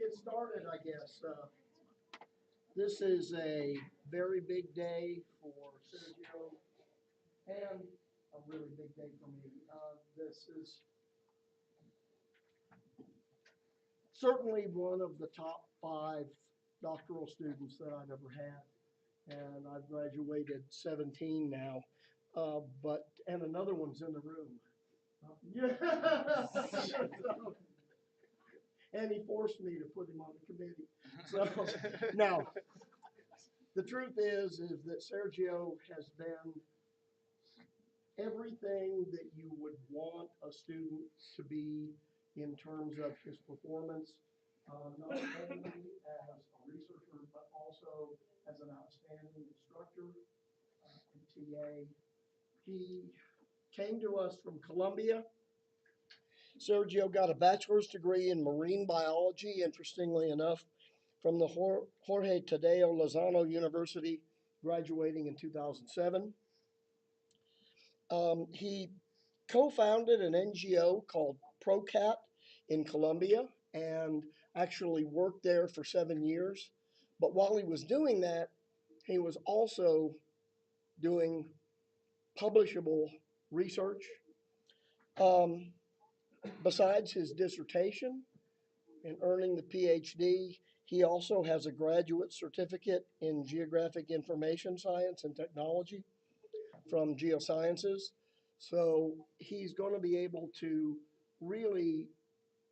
get started, I guess. This is a very big day for Sergio and a really big day for me. This is certainly one of the top 5 doctoral students that I've ever had. And I've graduated 17 now, and another one's in the room. Yeah. And he forced me to put him on the committee. So now, the truth is that Sergio has been everything that you would want a student to be in terms of his performance, not only as a researcher, but also as an outstanding instructor and TA. He came to us from Columbia. Sergio got a bachelor's degree in marine biology, interestingly enough, from the Jorge Tadeo Lozano University, graduating in 2007. He co-founded an NGO called ProCat in Colombia and actually worked there for 7 years. But while he was doing that, he was also doing publishable research. Besides his dissertation and earning the PhD, he also has a graduate certificate in geographic information science and technology from Geosciences. So he's going to be able to really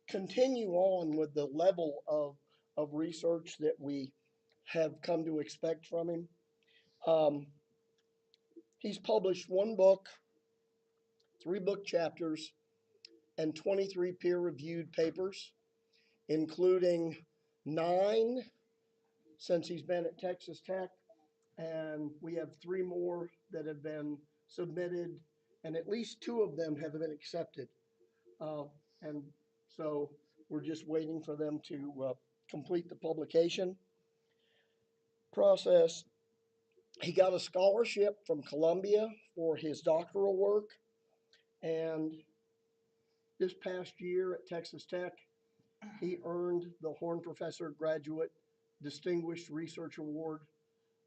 continue on with the level of research that we have come to expect from him. He's published 1 book, 3 book chapters, and 23 peer-reviewed papers, including 9 since he's been at Texas Tech, and we have 3 more that have been submitted, and at least 2 of them have been accepted. And so we're just waiting for them to complete the publication process. He got a scholarship from Columbia for his doctoral work, and this past year at Texas Tech, he earned the Horn Professor Graduate Distinguished Research Award.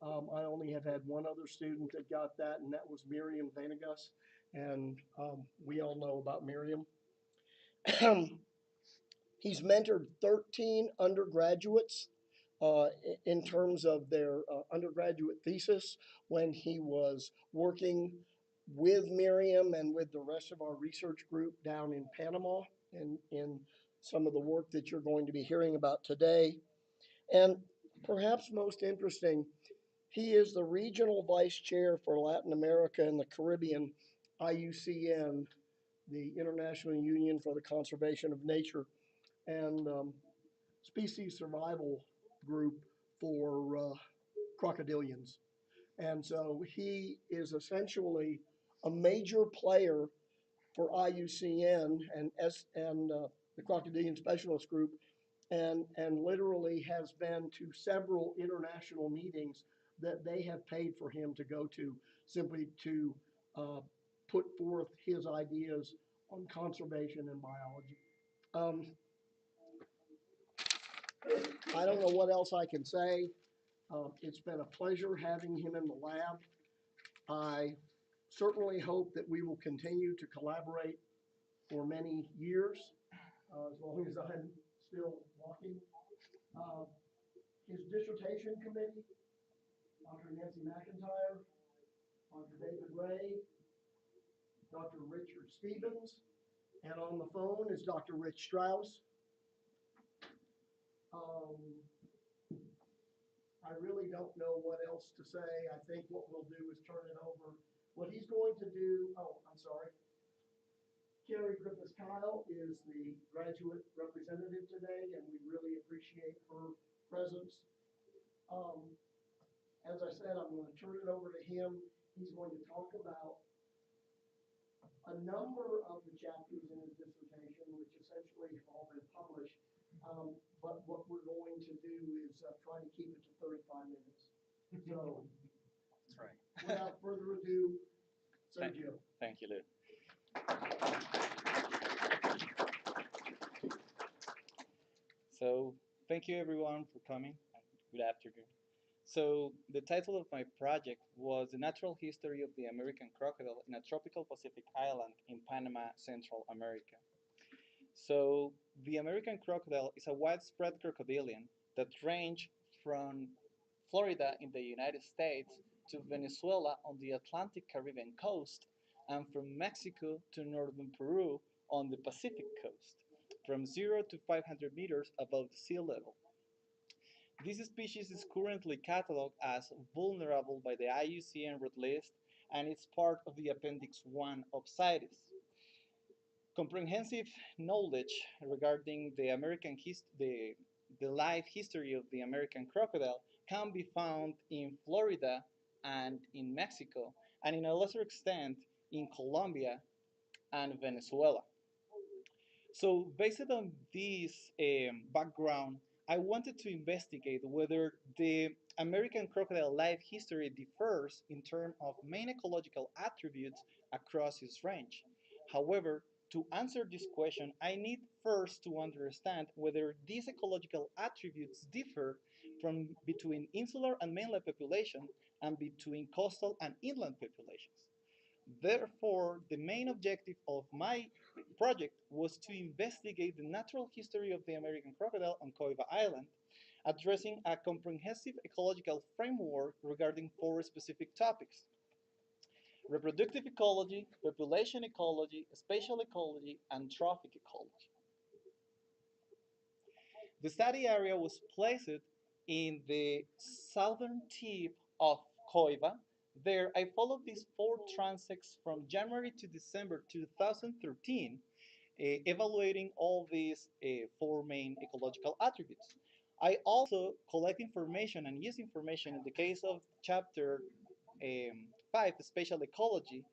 I only have had 1 other student that got that, and that was Miriam Venegas, and we all know about Miriam. He's mentored 13 undergraduates in terms of their undergraduate thesis when he was working with Miriam and with the rest of our research group down in Panama and in some of the work that you're going to be hearing about today. And perhaps most interesting, he is the regional vice chair for Latin America and the Caribbean, IUCN, the International Union for the Conservation of Nature, and species survival group for crocodilians. And so he is essentially a major player for IUCN and the Crocodilian Specialist Group, and literally has been to several international meetings that they have paid for him to go to, simply to put forth his ideas on conservation and biology. I don't know what else I can say. It's been a pleasure having him in the lab. I certainly hope that we will continue to collaborate for many years, as long as I'm still walking. His dissertation committee, Dr. Nancy McIntyre, Dr. David Ray, Dr. Richard Stevens, and on the phone is Dr. Rich Strauss. I really don't know what else to say. I think what we'll do is turn it over. What he's going to do, I'm sorry. Carrie Griffiths-Kyle is the graduate representative today, and we really appreciate her presence. As I said, I'm going to turn it over to him. He's going to talk about a number of the chapters in his dissertation, which essentially have all been published. But what we're going to do is try to keep it to 35 minutes. So, that's right. Without further ado, Sergio. Thank you, Lou. So Thank you everyone for coming. Good afternoon. So the title of my project was The Natural History of the American Crocodile in a Tropical Pacific Island in Panama, Central America. So the American crocodile is a widespread crocodilian that range from Florida in the United States to Venezuela on the Atlantic Caribbean coast and from Mexico to northern Peru on the Pacific coast, from 0 to 500 meters above the sea level. This species is currently cataloged as vulnerable by the IUCN Red List and it's part of the Appendix 1 of CITES. Comprehensive knowledge regarding the life history of the American crocodile can be found in Florida and in Mexico, and in a lesser extent in Colombia and Venezuela. So, based on this background, I wanted to investigate whether the American crocodile life history differs in terms of main ecological attributes across its range. However, to answer this question, I need first to understand whether these ecological attributes differ from between insular and mainland population and between coastal and inland populations. Therefore, the main objective of my project was to investigate the natural history of the American crocodile on Coiba Island, addressing a comprehensive ecological framework regarding four specific topics: reproductive ecology, population ecology, spatial ecology, and trophic ecology. The study area was placed in the southern tip of Coiba. There, I followed these four transects from January to December 2013, evaluating all these four main ecological attributes. I also collect information and use information in the case of chapter 5, spatial ecology,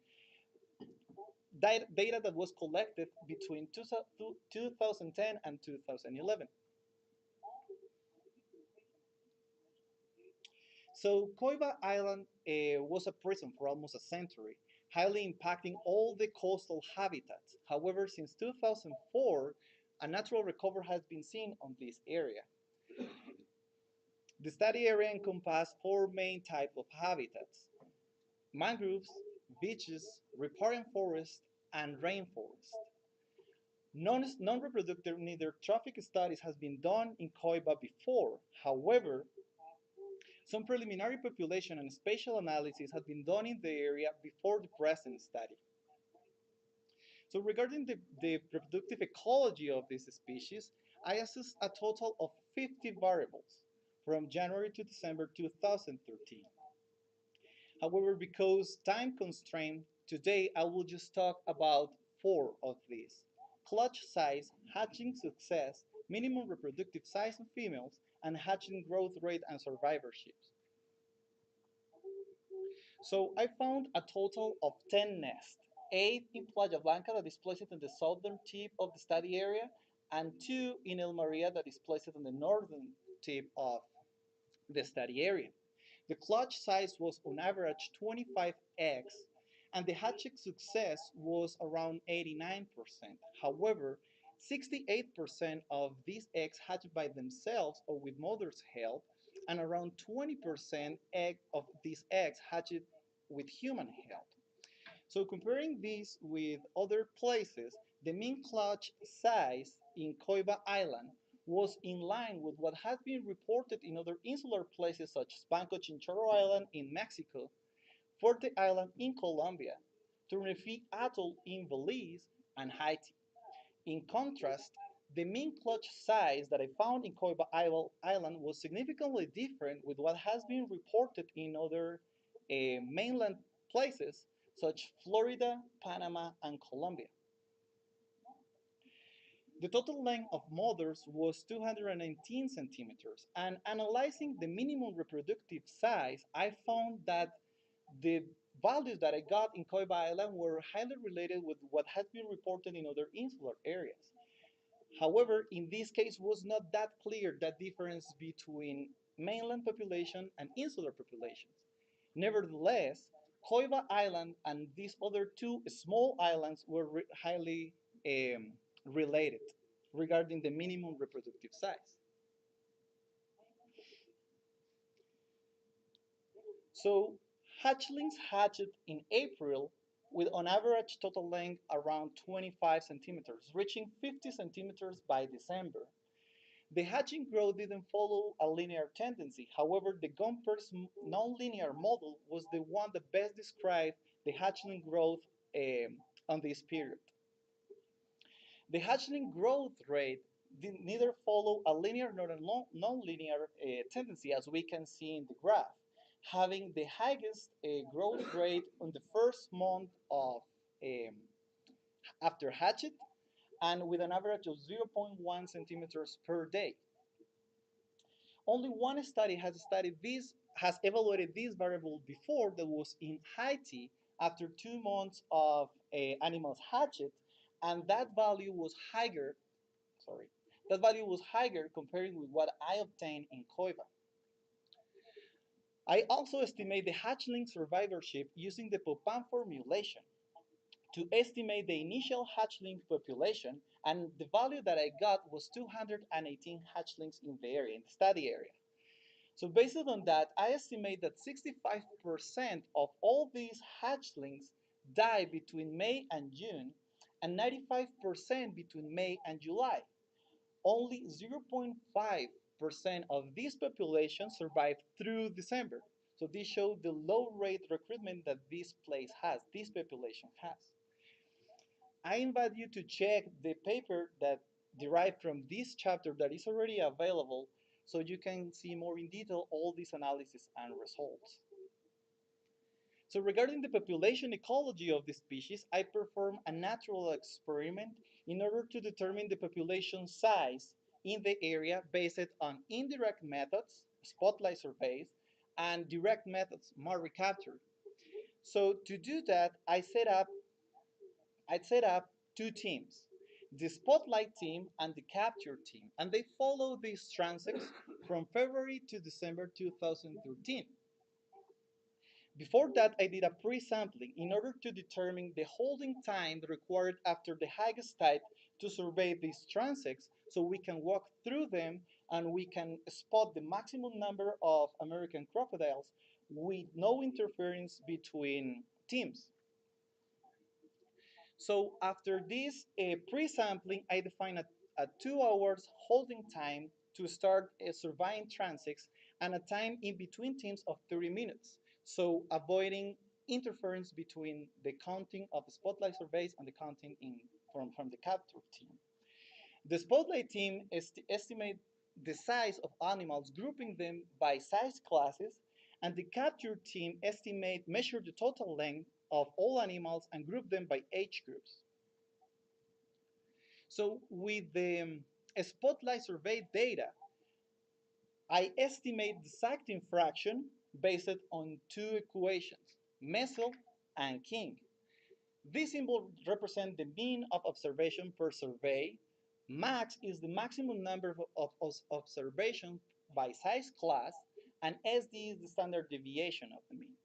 data that was collected between 2010 and 2011. So Coiba Island was a prison for almost a century, highly impacting all the coastal habitats. However, since 2004, a natural recovery has been seen on this area. The study area encompassed four main types of habitats: mangroves, beaches, riparian forest, and rainforest. Non-reproductive neither trophic studies has been done in Coiba before. However, some preliminary population and spatial analysis had been done in the area before the present study. So regarding the reproductive ecology of this species, I assessed a total of 50 variables from January to December 2013. However, because time constraint, today I will just talk about four of these: clutch size, hatching success, minimum reproductive size of females, and hatching growth rate and survivorship. So I found a total of 10 nests, 8 in Playa Blanca that is placed in the southern tip of the study area, and 2 in El Maria that is placed on the northern tip of the study area. The clutch size was on average 25 eggs, and the hatching success was around 89%. However, 68% of these eggs hatched by themselves or with mother's help, and around 20% of these eggs hatched with human help. So comparing this with other places, the mean clutch size in Coiba Island was in line with what has been reported in other insular places such as Banco Chinchorro Island in Mexico, Fuerte Island in Colombia, Tenerife Atoll in Belize, and Haiti. In contrast, the mean clutch size that I found in Coiba Island was significantly different with what has been reported in other mainland places such Florida, Panama, and Colombia. The total length of mothers was 219 centimeters, and analyzing the minimum reproductive size, I found that the values that I got in Coiba Island were highly related with what has been reported in other insular areas. However, in this case was not that clear that difference between mainland population and insular populations. Nevertheless, Coiba Island and these other two small islands were highly related regarding the minimum reproductive size. So hatchlings hatched in April with on average total length around 25 centimeters, reaching 50 centimeters by December. The hatching growth didn't follow a linear tendency. However, the Gomper's nonlinear model was the one that best described the hatchling growth on this period. The hatchling growth rate did neither follow a linear nor a nonlinear tendency, as we can see in the graph, having the highest growth rate on the first month of um, after hatchet, and with an average of 0.1 centimeters per day. Only one study has evaluated this variable before, that was in Haiti after 2 months of animals hatched, and that value was higher. Sorry, that value was higher comparing with what I obtained in Koiva. I also estimate the hatchling survivorship using the Popin formulation to estimate the initial hatchling population, and the value that I got was 218 hatchlings in the area, in the study area. So based on that, I estimate that 65% of all these hatchlings die between May and June, and 95% between May and July. Only 0.5% of this population survived through December. So this shows the low rate recruitment that this place has, this population has. I invite you to check the paper that derived from this chapter that is already available, so you can see more in detail all these analysis and results. So regarding the population ecology of the species, I performed a natural experiment in order to determine the population size in the area based on indirect methods, spotlight surveys, and direct methods, mark recapture. So to do that, I'd set up two teams, the spotlight team and the capture team, and they follow these transects from February to December 2013. Before that, I did a pre-sampling in order to determine the holding time required after the highest tide to survey these transects, so we can walk through them and we can spot the maximum number of American crocodiles with no interference between teams. So after this pre-sampling, I define a 2 hours holding time to start surveying transects, and a time in between teams of 30 minutes. So avoiding interference between the counting of the spotlight surveys and the counting from the capture team. The spotlight team estimate the size of animals, grouping them by size classes, and the capture team measure the total length of all animals and group them by age groups. So with the spotlight survey data, I estimate the sighting fraction based on two equations, Messel and King. This symbol represents the mean of observation per survey. Max is the maximum number of observations by size class, and SD is the standard deviation of the mean.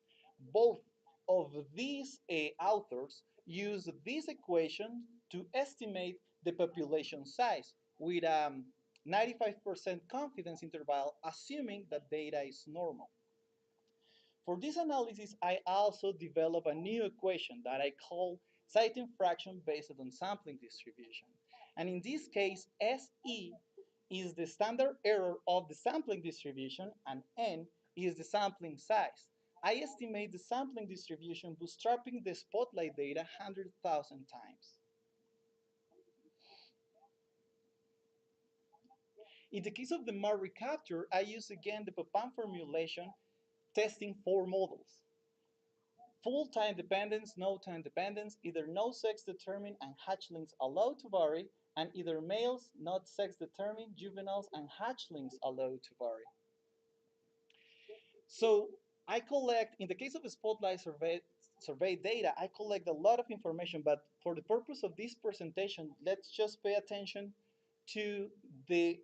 Both of these authors use this equation to estimate the population size with a 95% confidence interval, assuming that data is normal. For this analysis, I also developed a new equation that I call sighting fraction based on sampling distribution. And in this case, SE is the standard error of the sampling distribution, and N is the sampling size. I estimate the sampling distribution bootstrapping the spotlight data 100,000 times. In the case of the mark recapture, I use again the Papin formulation, testing four models. Full time dependence, no time dependence, either no sex determined and hatchlings allowed to vary, and either males, not sex determined, juveniles, and hatchlings allowed to vary. So I collect, in the case of the spotlight survey data, I collect a lot of information, but for the purpose of this presentation, let's just pay attention to the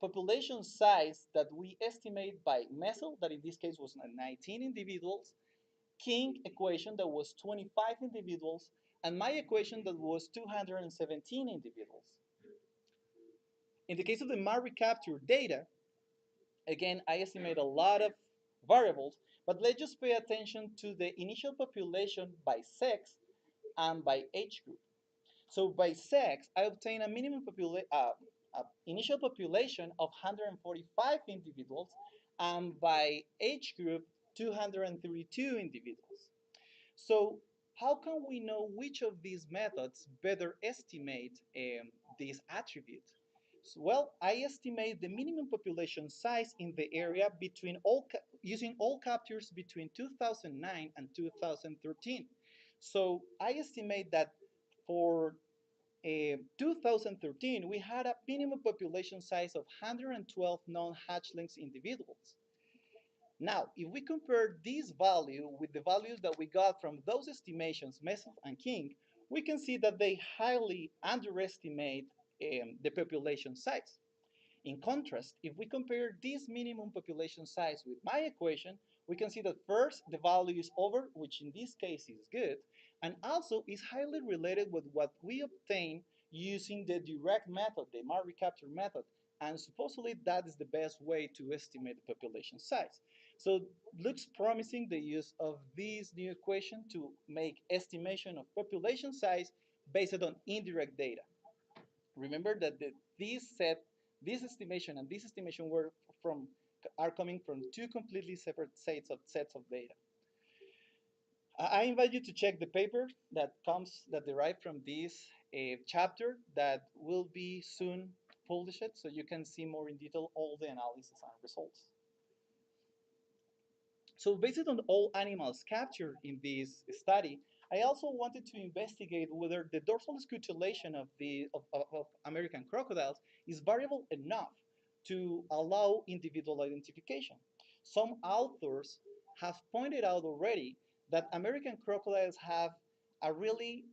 population size that we estimate by Messel, that in this case was 19 individuals, King equation that was 25 individuals, and my equation that was 217 individuals. In the case of the mark recapture data, again, I estimate a lot of variables, But let's just pay attention to the initial population by sex and by age group. So by sex, I obtain a initial population of 145 individuals, and by age group, 232 individuals. So how can we know which of these methods better estimate this attribute? So, well, I estimate the minimum population size in the area between using all captures between 2009 and 2013. So I estimate that for 2013, we had a minimum population size of 112 non-hatchlings individuals. Now, if we compare this value with the values that we got from those estimations, Mesov and King, we can see that they highly underestimate the population size. In contrast, if we compare this minimum population size with my equation, we can see that first the value is over, which in this case is good, and also is highly related with what we obtain using the direct method, the mark recapture method, and supposedly that is the best way to estimate the population size. So looks promising the use of this new equation to make estimation of population size based on indirect data. Remember that this estimation and this estimation were from are coming from two completely separate sets of data. I invite you to check the paper that derived from this chapter that will be soon published, so you can see more in detail all the analysis and results. So based on all animals captured in this study, I also wanted to investigate whether the dorsal scutellation of American crocodiles is variable enough to allow individual identification. Some authors have pointed out already that American crocodiles have a really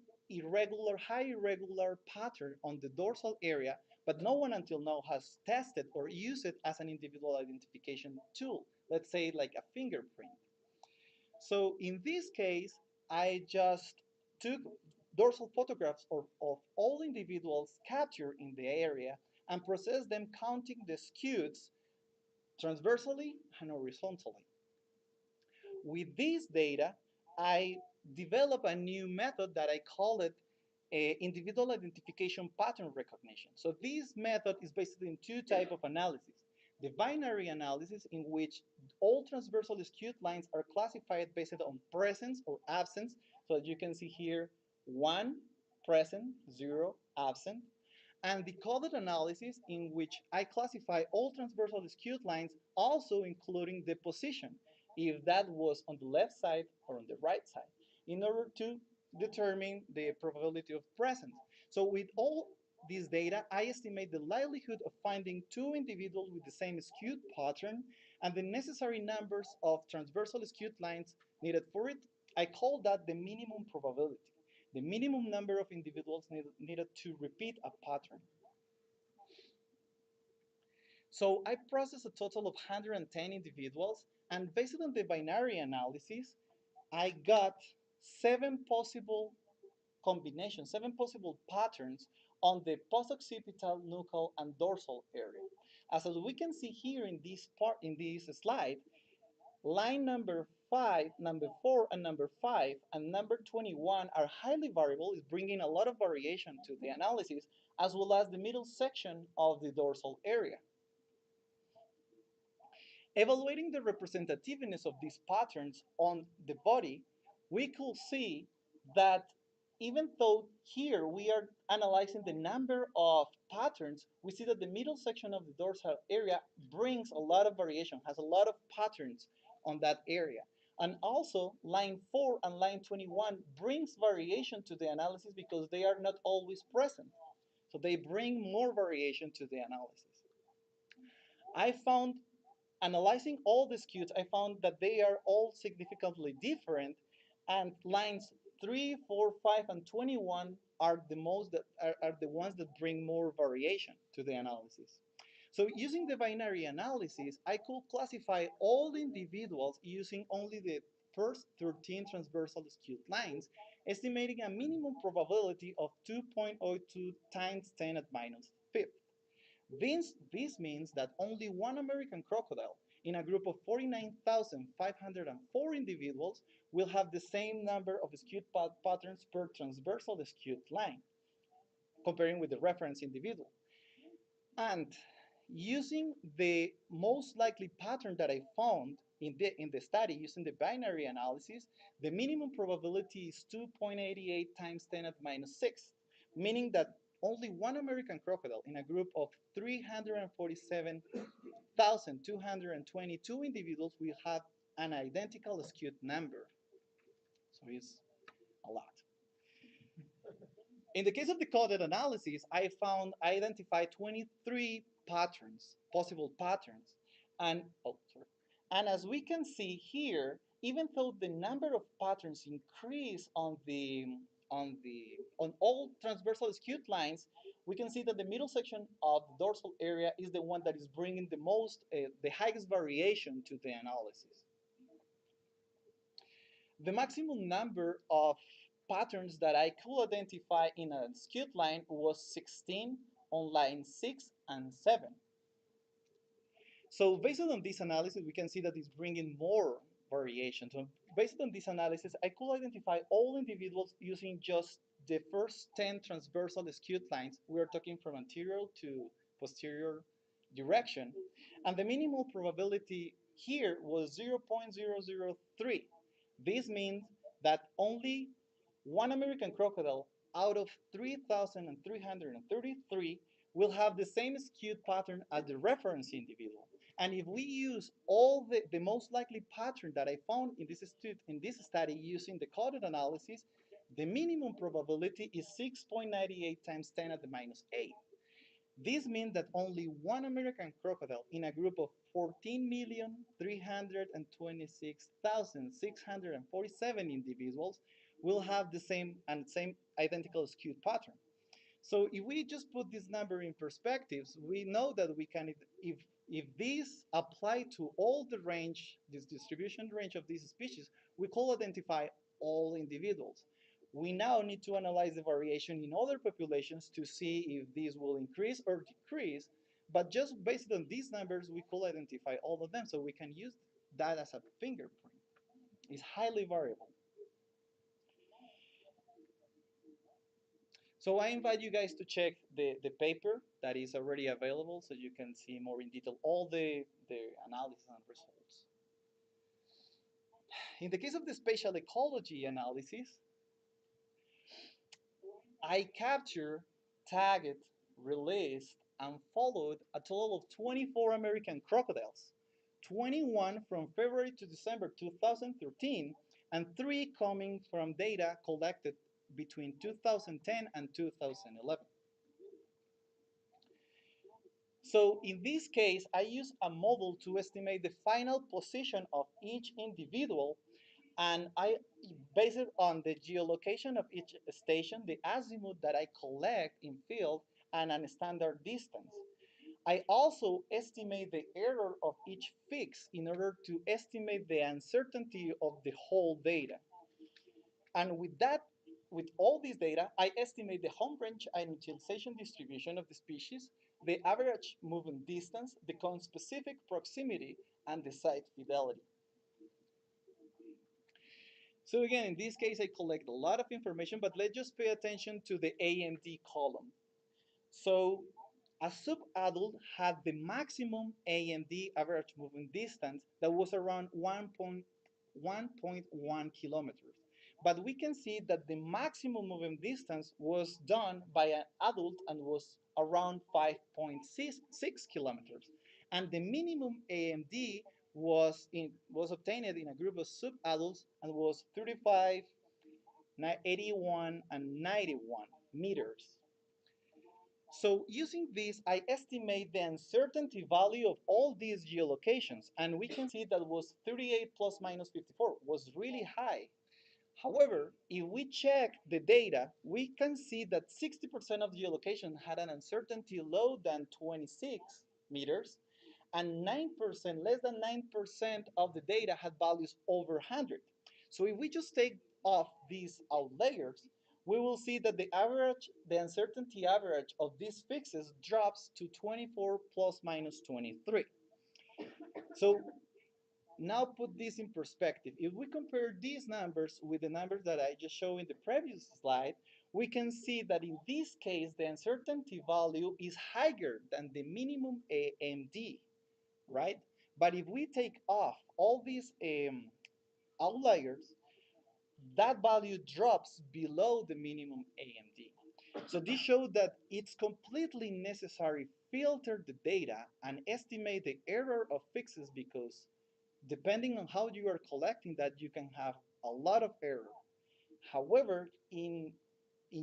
high irregular pattern on the dorsal area, but no one until now has tested or used it as an individual identification tool, let's say like a fingerprint. So in this case, I just took dorsal photographs of all individuals captured in the area and processed them counting the scutes transversally and horizontally. With this data, I developed a new method that I call it individual identification pattern recognition. So this method is based in two types of analysis. The binary analysis, in which all transversal scute lines are classified based on presence or absence. So as you can see here, 1 present, 0 absent. And the coded analysis, in which I classify all transversal scute lines, also including the position, if that was on the left side or on the right side, in order to determine the probability of presence. So with all this data, I estimate the likelihood of finding two individuals with the same scute pattern and the necessary numbers of transversal scute lines needed for it. I call that the minimum probability, the minimum number of individuals needed to repeat a pattern. So I processed a total of 110 individuals, and based on the binary analysis, I got 7 possible patterns on the postoccipital, nuchal, and dorsal area. As we can see here in this slide, line number 4, and number 5, and number 21 are highly variable, is bringing a lot of variation to the analysis, as well as the middle section of the dorsal area. Evaluating the representativeness of these patterns on the body, we could see that even though here we are analyzing the number of patterns, we see that the middle section of the dorsal area brings a lot of variation, has a lot of patterns on that area. And also line 4 and line 21 brings variation to the analysis because they are not always present. So they bring more variation to the analysis. I found Analyzing all the scutes, I found that they are all significantly different, and lines 3, 4, 5, and 21 are the ones that bring more variation to the analysis. So using the binary analysis, I could classify all the individuals using only the first 13 transversal scute lines, estimating a minimum probability of 2.02 times 10 at minus fifth. This means that only one American crocodile in a group of 49,504 individuals will have the same number of skewed patterns per transversal skewed line, comparing with the reference individual. And using the most likely pattern that I found in the study using the binary analysis, the minimum probability is 2.88 times 10 at minus 6, meaning that only one American crocodile in a group of 347,222 individuals will have an identical skewed number. So it's a lot. In the case of the coded analysis, I identified 23 patterns, possible patterns. And, oh, sorry. And as we can see here, even though the number of patterns increase on all transversal skewed lines, we can see that the middle section of the dorsal area is the one that is bringing the highest variation to the analysis. The maximum number of patterns that I could identify in a skewed line was 16 on line 6 and 7. So based on this analysis, we can see that it's bringing more variation. So based on this analysis, I could identify all individuals using just the first 10 transversal skewed lines. We are talking from anterior to posterior direction. And the minimal probability here was 0.003. This means that only one American crocodile out of 3,333 will have the same skewed pattern as the reference individual. And if we use all the most likely pattern that I found in this study using the coded analysis, the minimum probability is 6.98 times 10 at the minus 8. This means that only one American crocodile in a group of 14,326,647 individuals will have the same identical skewed pattern. So if we just put this number in perspectives, we know that we can, if these apply to all the range, this distribution range of these species, we could identify all individuals. We now need to analyze the variation in other populations to see if these will increase or decrease. But just based on these numbers, we could identify all of them. So we can use that as a fingerprint. It's highly variable. So I invite you guys to check the paper that is already available so you can see more in detail all the analysis and results. In the case of the spatial ecology analysis, I captured, tagged, released, and followed a total of 24 American crocodiles, 21 from February to December 2013, and 3 coming from data collected between 2010 and 2011. So in this case, I use a model to estimate the final position of each individual, and I base it on the geolocation of each station, the azimuth that I collect in field, and a standard distance. I also estimate the error of each fix in order to estimate the uncertainty of the whole data. And with all this data, I estimate the home range and utilization distribution of the species, the average movement distance, the conspecific proximity, and the site fidelity. So again, in this case, I collect a lot of information, but let's just pay attention to the AMD column. So a subadult had the maximum AMD, average movement distance, that was around 1.1 kilometers. But we can see that the maximum movement distance was done by an adult and was around 5.6 kilometers. And the minimum AMD was obtained in a group of subadults and was 35, 81, and 91 meters. So using this, I estimate the uncertainty value of all these geolocations, and we can see that was 38 plus minus 54, was really high. However, if we check the data, we can see that 60% of geolocation had an uncertainty lower than 26 meters, and 9%, less than 9% of the data had values over 100. So if we just take off these outliers, we will see that the uncertainty average of these fixes drops to 24 plus minus 23. So now put this in perspective. If we compare these numbers with the numbers that I just showed in the previous slide, we can see that in this case, the uncertainty value is higher than the minimum AMD, right? But if we take off all these outliers, that value drops below the minimum AMD. So this shows that it's completely necessary filter the data and estimate the error of fixes because depending on how you are collecting that, you can have a lot of error. However, in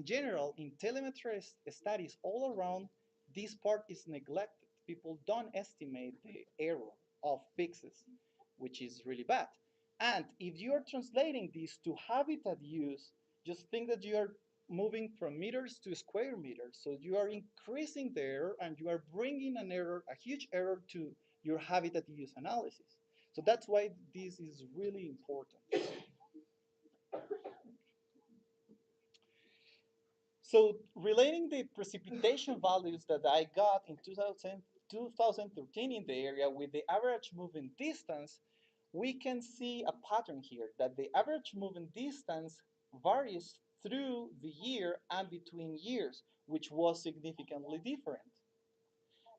general, in telemetry studies all around, this part is neglected. People don't estimate the error of fixes, which is really bad. And if you are translating this to habitat use, just think that you are moving from meters to square meters. So you are increasing the error and you are bringing an error, a huge error to your habitat use analysis. So that's why this is really important. So relating the precipitation values that I got in 2013 in the area with the average moving distance, we can see a pattern here that the average moving distance varies through the year and between years, which was significantly different.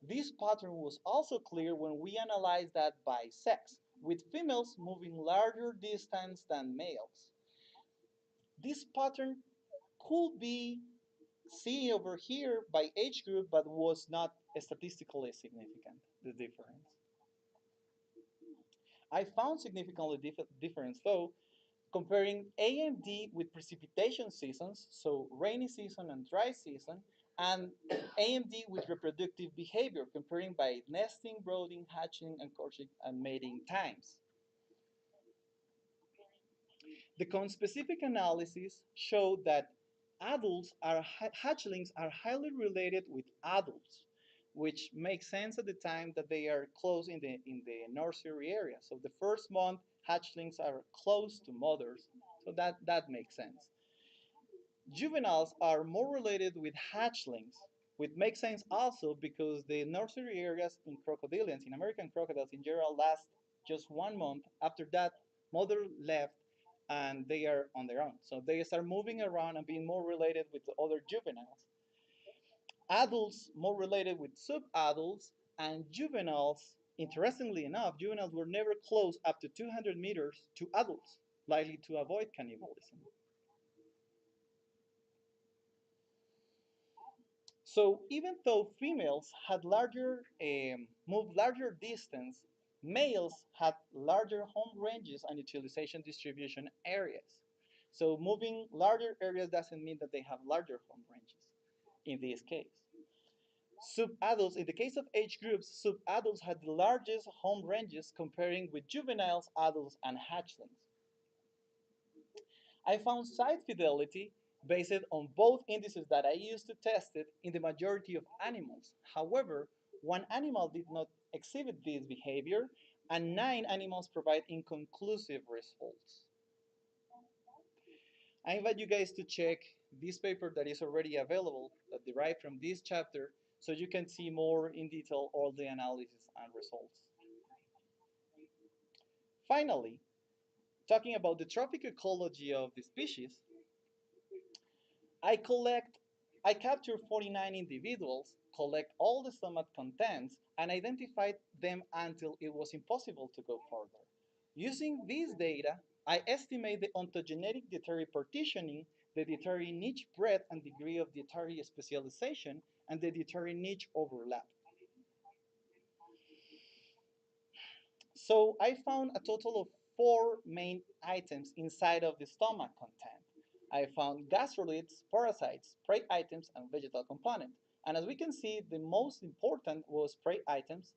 This pattern was also clear when we analyzed that by sex, with females moving larger distance than males. This pattern could be seen over here by age group, but was not statistically significant, the difference. I found significantly difference though, comparing AMD with precipitation seasons, so rainy season and dry season, and AMD with reproductive behavior, comparing by nesting, brooding, hatching, and courtship and mating times. The conspecific analysis showed that hatchlings are highly related with adults, which makes sense at the time that they are close in the nursery area. So the first month, hatchlings are close to mothers, so that makes sense. Juveniles are more related with hatchlings, which makes sense also because the nursery areas in crocodilians, in American crocodiles in general, last just 1 month. After that, mother left and they are on their own. So they start moving around and being more related with the other juveniles. Adults more related with subadults, and juveniles, interestingly enough, juveniles were never close up to 200 meters to adults, likely to avoid cannibalism. So even though females had moved larger distance, males had larger home ranges and utilization distribution areas. So moving larger areas doesn't mean that they have larger home ranges in this case. Subadults, in the case of age groups, subadults had the largest home ranges comparing with juveniles, adults, and hatchlings. I found site fidelity based on both indices that I used to test it in the majority of animals. However, one animal did not exhibit this behavior, and 9 animals provide inconclusive results. I invite you guys to check this paper that is already available, that derived from this chapter, so you can see more in detail all the analysis and results. Finally, talking about the trophic ecology of the species, I collect, I capture 49 individuals, collect all the stomach contents, and identified them until it was impossible to go further. Using this data, I estimate the ontogenetic dietary partitioning, the dietary niche breadth and degree of dietary specialization, and the dietary niche overlap. So I found a total of 4 main items inside of the stomach content. I found gastrolids, parasites, prey items, and vegetal component. And as we can see, the most important was prey items,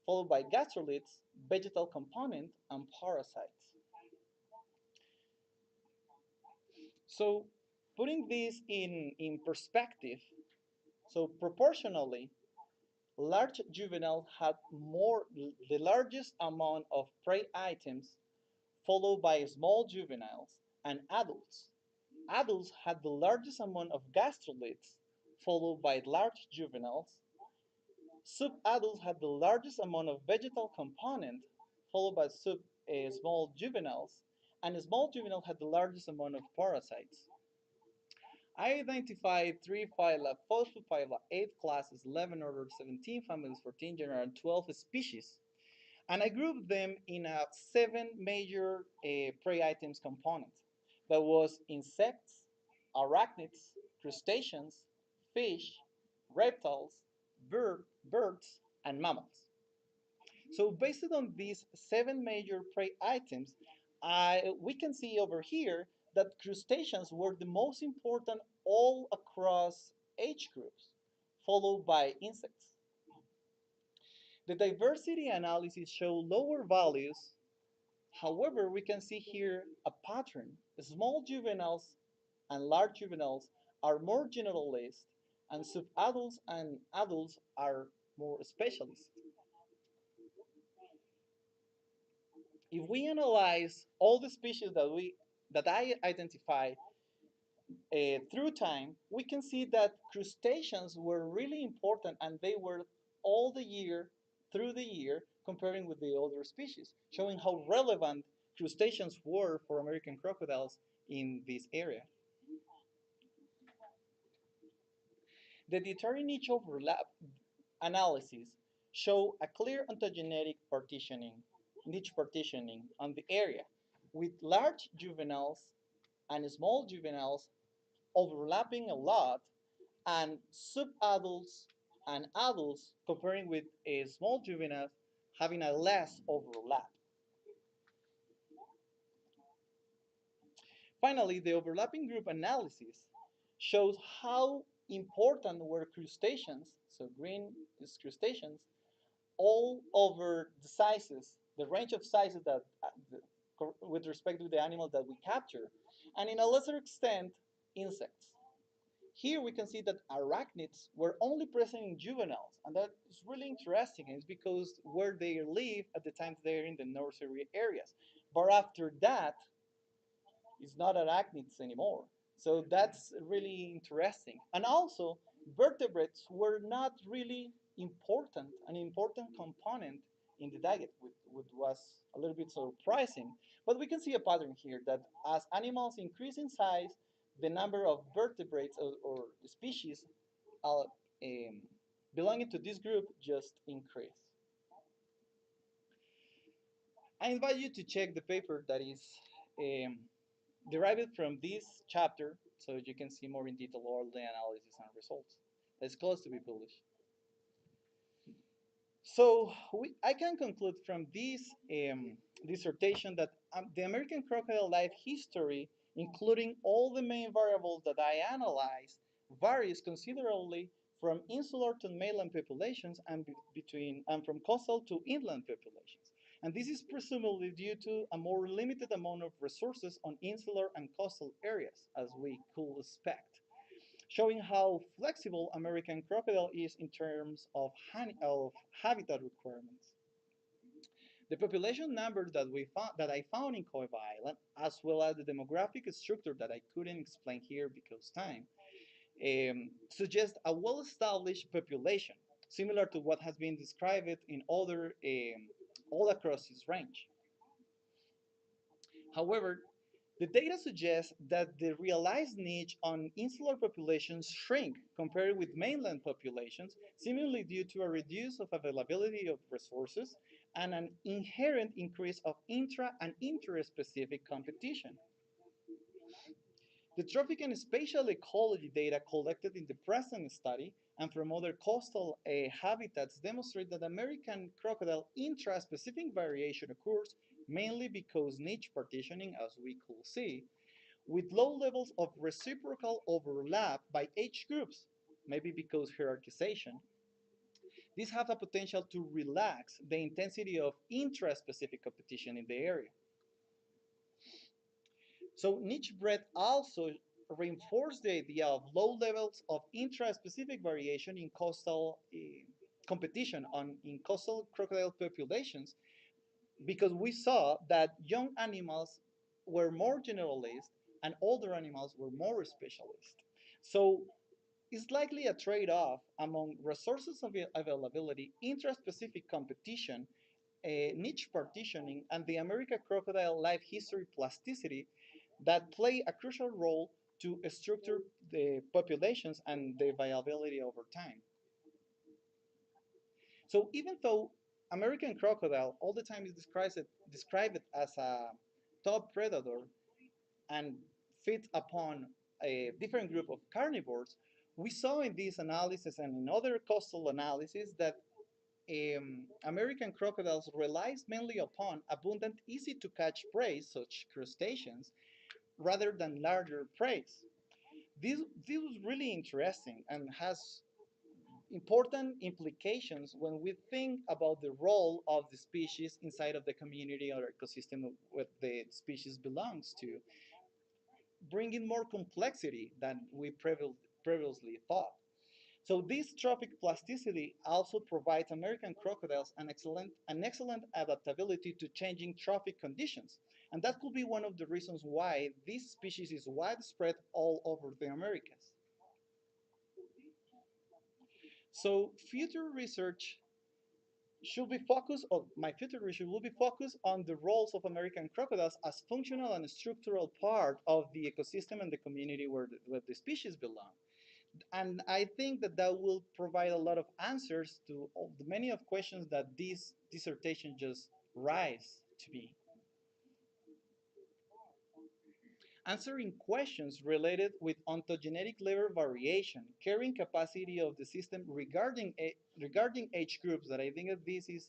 followed by gastrolids, vegetal component, and parasites. So putting this in perspective, so proportionally, large juveniles had the largest amount of prey items, followed by small juveniles and adults. Adults had the largest amount of gastroliths, followed by large juveniles. Subadults had the largest amount of vegetal component, followed by small juveniles, and small juveniles had the largest amount of parasites. I identified 3 phyla, 4 subphyla, 8 classes, 11 orders, 17 families, 14 genera, and 12 species. And I grouped them in a 7 major prey items components. That was insects, arachnids, crustaceans, fish, reptiles, birds, and mammals. So based on these 7 major prey items, we can see over here that crustaceans were the most important all across age groups, followed by insects. The diversity analysis show lower values. However, we can see here a pattern. Small juveniles and large juveniles are more generalist, and subadults and adults are more specialist. If we analyze all the species that I identified through time, we can see that crustaceans were really important and they were all the year through the year comparing with the other species, showing how relevant crustaceans were for American crocodiles in this area. The deterring niche overlap analysis show a clear ontogenetic partitioning, niche partitioning on the area, with large juveniles and small juveniles overlapping a lot, and subadults and adults comparing with a small juveniles having a less overlap. Finally, the overlapping group analysis shows how important were crustaceans, so green is crustaceans, all over the sizes, the range of sizes that with respect to the animals that we capture, and in a lesser extent, insects. Here we can see that arachnids were only present in juveniles, and that is really interesting. It's because where they live at the time they're in the nursery areas. But after that, it's not arachnids anymore. So that's really interesting. And also, vertebrates were not really important, an important component in the diet, which was a little bit surprising. But we can see a pattern here that as animals increase in size, the number of vertebrates or species um, belonging to this group just increase. I invite you to check the paper that is um, derived from this chapter so you can see more in detail all the analysis and results. It's close to be published. So I can conclude from this dissertation that the American crocodile life history, including all the main variables that I analyzed, varies considerably from insular to mainland populations and between and from coastal to inland populations. And this is presumably due to a more limited amount of resources on insular and coastal areas, as we could expect, showing how flexible American crocodile is in terms of habitat requirements. The population numbers that I found in Coiba Island, as well as the demographic structure that I couldn't explain here because time, suggest a well-established population, similar to what has been described in other all across this range. However, the data suggests that the realized niche on insular populations shrink compared with mainland populations, seemingly due to a reduce of availability of resources and an inherent increase of intra and inter-specific competition. The trophic and spatial ecology data collected in the present study and from other coastal habitats demonstrate that American crocodile intra-specific variation occurs mainly because niche partitioning, as we could see, with low levels of reciprocal overlap by age groups, maybe because hierarchization. These have the potential to relax the intensity of intra-specific competition in the area. So niche breadth also reinforced the idea of low levels of intra-specific variation in coastal competition in coastal crocodile populations, because we saw that young animals were more generalist, and older animals were more specialist. So it's likely a trade-off among resources availability, intraspecific competition, niche partitioning, and the American crocodile life history plasticity that play a crucial role to structure the populations and the viability over time. So even though American crocodile all the time is described as a top predator and feeds upon a different group of carnivores, we saw in this analysis and in other coastal analysis that American crocodiles relies mainly upon abundant, easy to catch prey, such crustaceans, rather than larger prey. This was really interesting and has important implications when we think about the role of the species inside of the community or ecosystem where the species belongs to, bringing more complexity than we previously thought. So this trophic plasticity also provides American crocodiles an excellent adaptability to changing trophic conditions. And that could be one of the reasons why this species is widespread all over the Americas. So my future research will be focused on the roles of American crocodiles as functional and structural part of the ecosystem and the community where the species belong. And I think that that will provide a lot of answers to all the many of questions that this dissertation just rise to be. Answering questions related with ontogenetic level variation, carrying capacity of the system regarding age groups, that I think that this is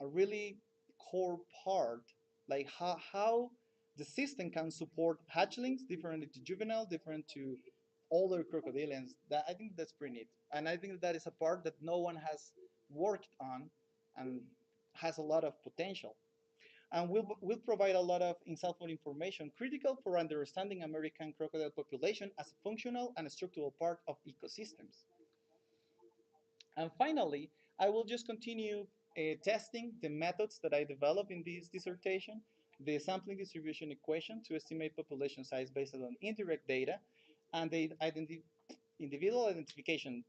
a really core part, like how the system can support hatchlings differently to juvenile, different to older crocodilians. That I think that's pretty neat, and I think that is a part that no one has worked on, and has a lot of potential. And will provide a lot of insightful information critical for understanding American crocodile population as a functional and structural part of ecosystems. And finally, I will just continue testing the methods that I developed in this dissertation, the sampling distribution equation to estimate population size based on indirect data, and the individual identification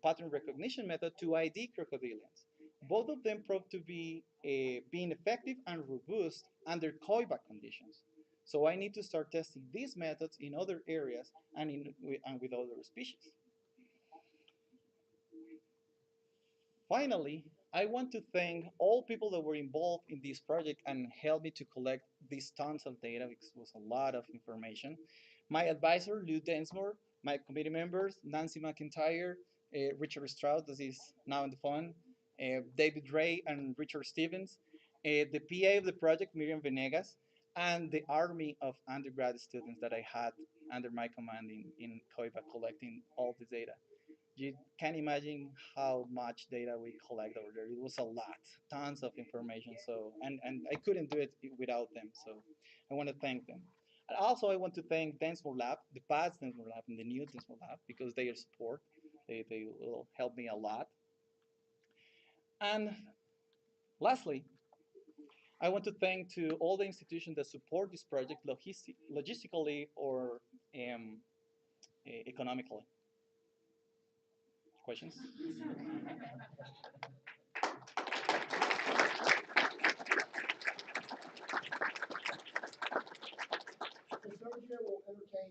pattern recognition method to ID crocodilians. Both of them proved to be being effective and robust under COIBA conditions. So I need to start testing these methods in other areas and with other species. Finally, I want to thank all people that were involved in this project and helped me to collect these tons of data because it was a lot of information. My advisor, Lou Densmore, my committee members, Nancy McIntyre, Richard Stroud, that is now on the phone, David Ray and Richard Stevens, the PA of the project, Miriam Venegas, and the army of undergrad students that I had under my command in COIBA collecting all this data. You can imagine how much data we collect over there. It was a lot, tons of information. So, and I couldn't do it without them. So, I want to thank them. And also, I want to thank Densmore Lab, the past Densmore Lab and the new Densmore Lab, because their support, they will help me a lot. And lastly, I want to thank to all the institutions that support this project logistically or economically. Questions? The Sergio will entertain